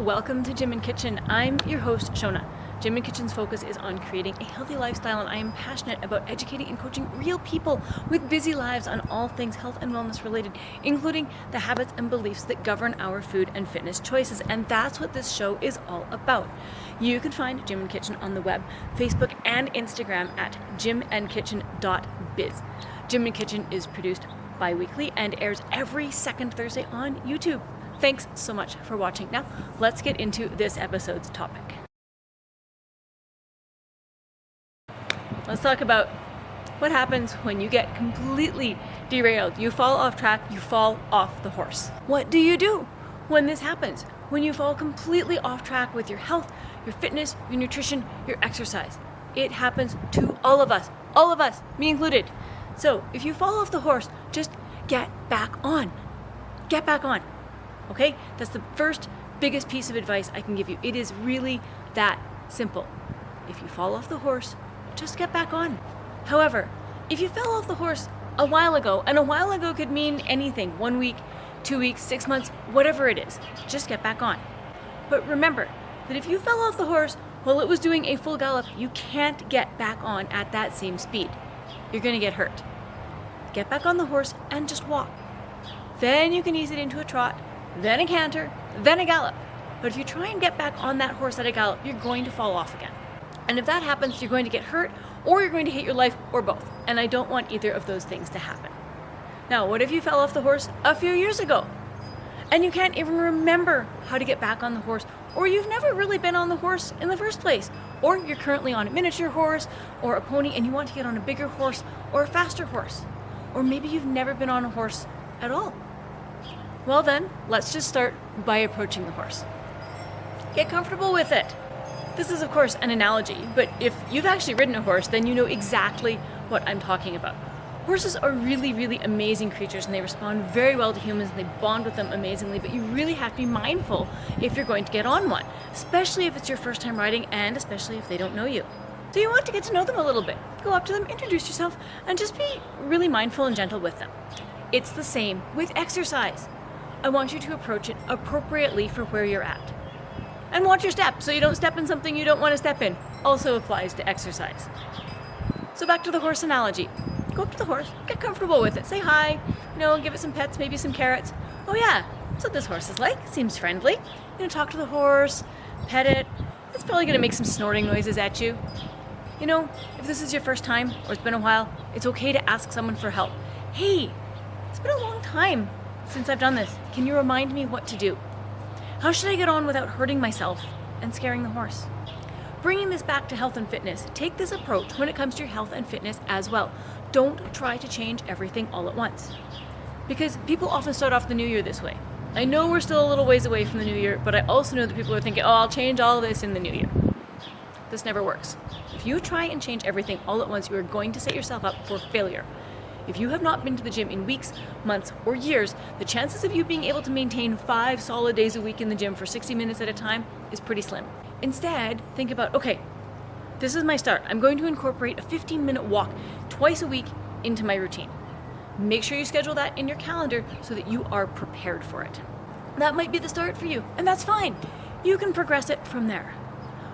welcome to Gym and Kitchen. I'm your host, Shona. Gym and Kitchen's focus is on creating a healthy lifestyle, and I am passionate about educating and coaching real people with busy lives on all things health and wellness related, including the habits and beliefs that govern our food and fitness choices, and that's what this show is all about. You can find Gym and Kitchen on the web, Facebook, and Instagram at gymandkitchen.biz. Gym and Kitchen is produced bi-weekly and airs every second Thursday on YouTube. Thanks so much for watching. Now, let's get into this episode's topic. Let's talk about what happens when you get completely derailed. You fall off track, you fall off the horse. What do you do when this happens? When you fall completely off track with your health, your fitness, your nutrition, your exercise. It happens to all of us, me included. So if you fall off the horse, just get back on. Get back on. Okay? That's the first biggest piece of advice I can give you. It is really that simple. If you fall off the horse, just get back on. However, if you fell off the horse a while ago, and a while ago could mean anything, 1 week, 2 weeks, 6 months, whatever it is, just get back on. But remember that if you fell off the horse while it was doing a full gallop, you can't get back on at that same speed. You're going to get hurt. Get back on the horse and just walk. Then you can ease it into a trot, then a canter, then a gallop. But if you try and get back on that horse at a gallop, you're going to fall off again. And if that happens, you're going to get hurt, or you're going to hate your life, or both. And I don't want either of those things to happen. Now, what if you fell off the horse a few years ago? And you can't even remember how to get back on the horse, or you've never really been on the horse in the first place, or you're currently on a miniature horse, or a pony, and you want to get on a bigger horse, or a faster horse. Or maybe you've never been on a horse at all. Well then, let's just start by approaching the horse. Get comfortable with it. This is, of course, an analogy, but if you've actually ridden a horse, then you know exactly what I'm talking about. Horses are really, really amazing creatures, and they respond very well to humans, and they bond with them amazingly, but you really have to be mindful if you're going to get on one, especially if it's your first time riding, and especially if they don't know you. So you want to get to know them a little bit. Go up to them, introduce yourself, and just be really mindful and gentle with them. It's the same with exercise. I want you to approach it appropriately for where you're at. And watch your step so you don't step in something you don't want to step in. Also applies to exercise. So back to the horse analogy. Go up to the horse, get comfortable with it. Say hi, give it some pets, maybe some carrots. Oh yeah, that's what this horse is like. Seems friendly. Talk to the horse, pet it. It's probably going to make some snorting noises at you. If this is your first time or it's been a while, it's okay to ask someone for help. Hey, it's been a long time since I've done this. Can you remind me what to do? How should I get on without hurting myself and scaring the horse? Bringing this back to health and fitness, take this approach when it comes to your health and fitness as well. Don't try to change everything all at once. Because people often start off the new year this way. I know we're still a little ways away from the new year, but I also know that people are thinking, I'll change all this in the new year. This never works. If you try and change everything all at once, you are going to set yourself up for failure. If you have not been to the gym in weeks, months, or years, the chances of you being able to maintain 5 solid days a week in the gym for 60 minutes at a time is pretty slim. Instead, think about, okay, this is my start. I'm going to incorporate a 15-minute walk twice a week into my routine. Make sure you schedule that in your calendar so that you are prepared for it. That might be the start for you, and that's fine. You can progress it from there.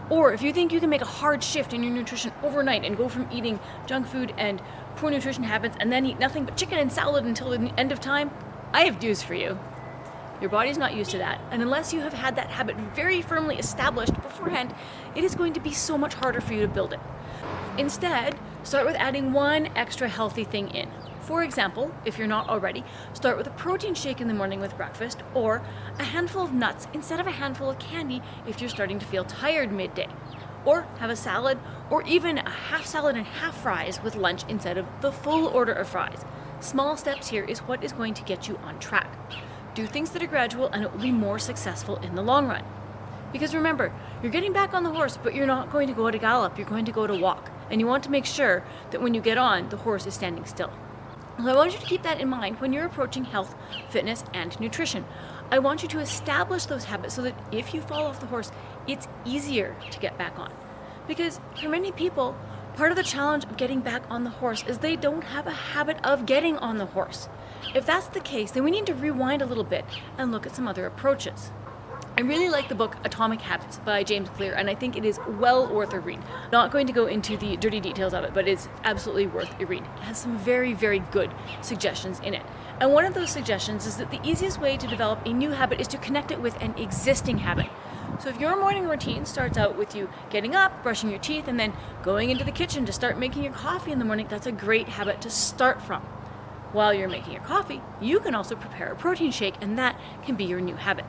Or if you think you can make a hard shift in your nutrition overnight and go from eating junk food and poor nutrition habits and then eat nothing but chicken and salad until the end of time, I have news for you. Your body's not used to that, and unless you have had that habit very firmly established beforehand, it is going to be so much harder for you to build it. Instead, start with adding one extra healthy thing in. For example, if you're not already, start with a protein shake in the morning with breakfast, or a handful of nuts instead of a handful of candy if you're starting to feel tired midday. Or have a salad, or even a half salad and half fries with lunch instead of the full order of fries. Small steps here is what is going to get you on track. Do things that are gradual, and it will be more successful in the long run. Because remember, you're getting back on the horse, but you're not going to go at a gallop, you're going to go at a walk. And you want to make sure that when you get on, the horse is standing still. So I want you to keep that in mind when you're approaching health, fitness, and nutrition. I want you to establish those habits so that if you fall off the horse, it's easier to get back on. Because for many people, part of the challenge of getting back on the horse is they don't have a habit of getting on the horse. If that's the case, then we need to rewind a little bit and look at some other approaches. I really like the book Atomic Habits by James Clear, and I think it is well worth a read. Not going to go into the dirty details of it, but it's absolutely worth a read. It has some very, very good suggestions in it. And one of those suggestions is that the easiest way to develop a new habit is to connect it with an existing habit. So if your morning routine starts out with you getting up, brushing your teeth, and then going into the kitchen to start making your coffee in the morning, that's a great habit to start from. While you're making your coffee, you can also prepare a protein shake, and that can be your new habit.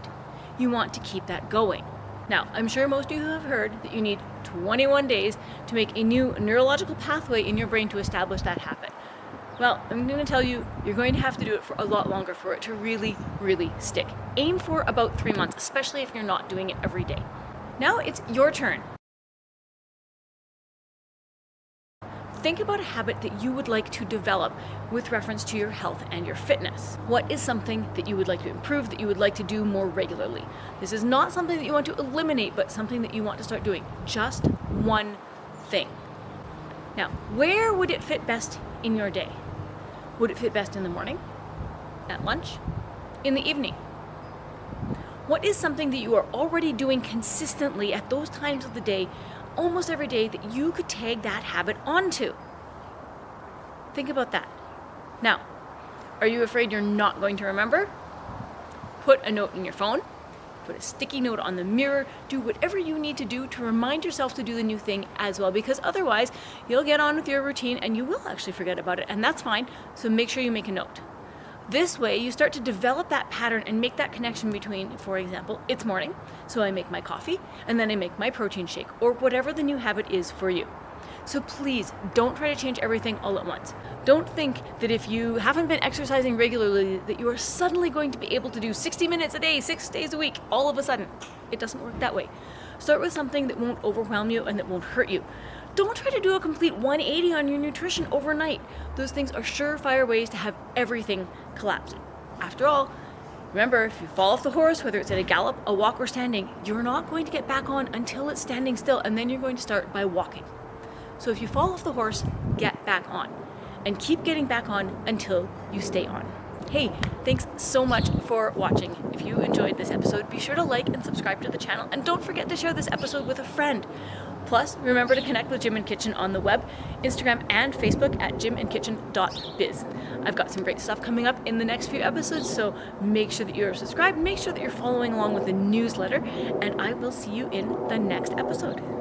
You want to keep that going. Now, I'm sure most of you have heard that you need 21 days to make a new neurological pathway in your brain to establish that habit. Well, I'm going to tell you, you're going to have to do it for a lot longer for it to really, really stick. Aim for about 3 months, especially if you're not doing it every day. Now it's your turn. Think about a habit that you would like to develop with reference to your health and your fitness. What is something that you would like to improve, that you would like to do more regularly? This is not something that you want to eliminate, but something that you want to start doing. Just one thing. Now, where would it fit best in your day? Would it fit best in the morning? At lunch? In the evening? What is something that you are already doing consistently at those times of the day, almost every day, that you could tag that habit onto? Think about that. Now, are you afraid you're not going to remember? Put a note in your phone, put a sticky note on the mirror, do whatever you need to do to remind yourself to do the new thing as well, because otherwise you'll get on with your routine and you will actually forget about it, and that's fine, so make sure you make a note. This way, you start to develop that pattern and make that connection between, for example, it's morning, so I make my coffee, and then I make my protein shake, or whatever the new habit is for you. So please, don't try to change everything all at once. Don't think that if you haven't been exercising regularly, that you are suddenly going to be able to do 60 minutes a day, 6 days a week, all of a sudden. It doesn't work that way. Start with something that won't overwhelm you and that won't hurt you. Don't try to do a complete 180 on your nutrition overnight. Those things are surefire ways to have everything collapse. After all, remember, if you fall off the horse, whether it's at a gallop, a walk, or standing, you're not going to get back on until it's standing still, and then you're going to start by walking. So if you fall off the horse, get back on. And keep getting back on until you stay on. Hey, thanks so much for watching. If you enjoyed this episode, be sure to like and subscribe to the channel, and don't forget to share this episode with a friend. Plus, remember to connect with Gym and Kitchen on the web, Instagram, and Facebook at gymandkitchen.biz. I've got some great stuff coming up in the next few episodes, so make sure that you're subscribed, make sure that you're following along with the newsletter, and I will see you in the next episode.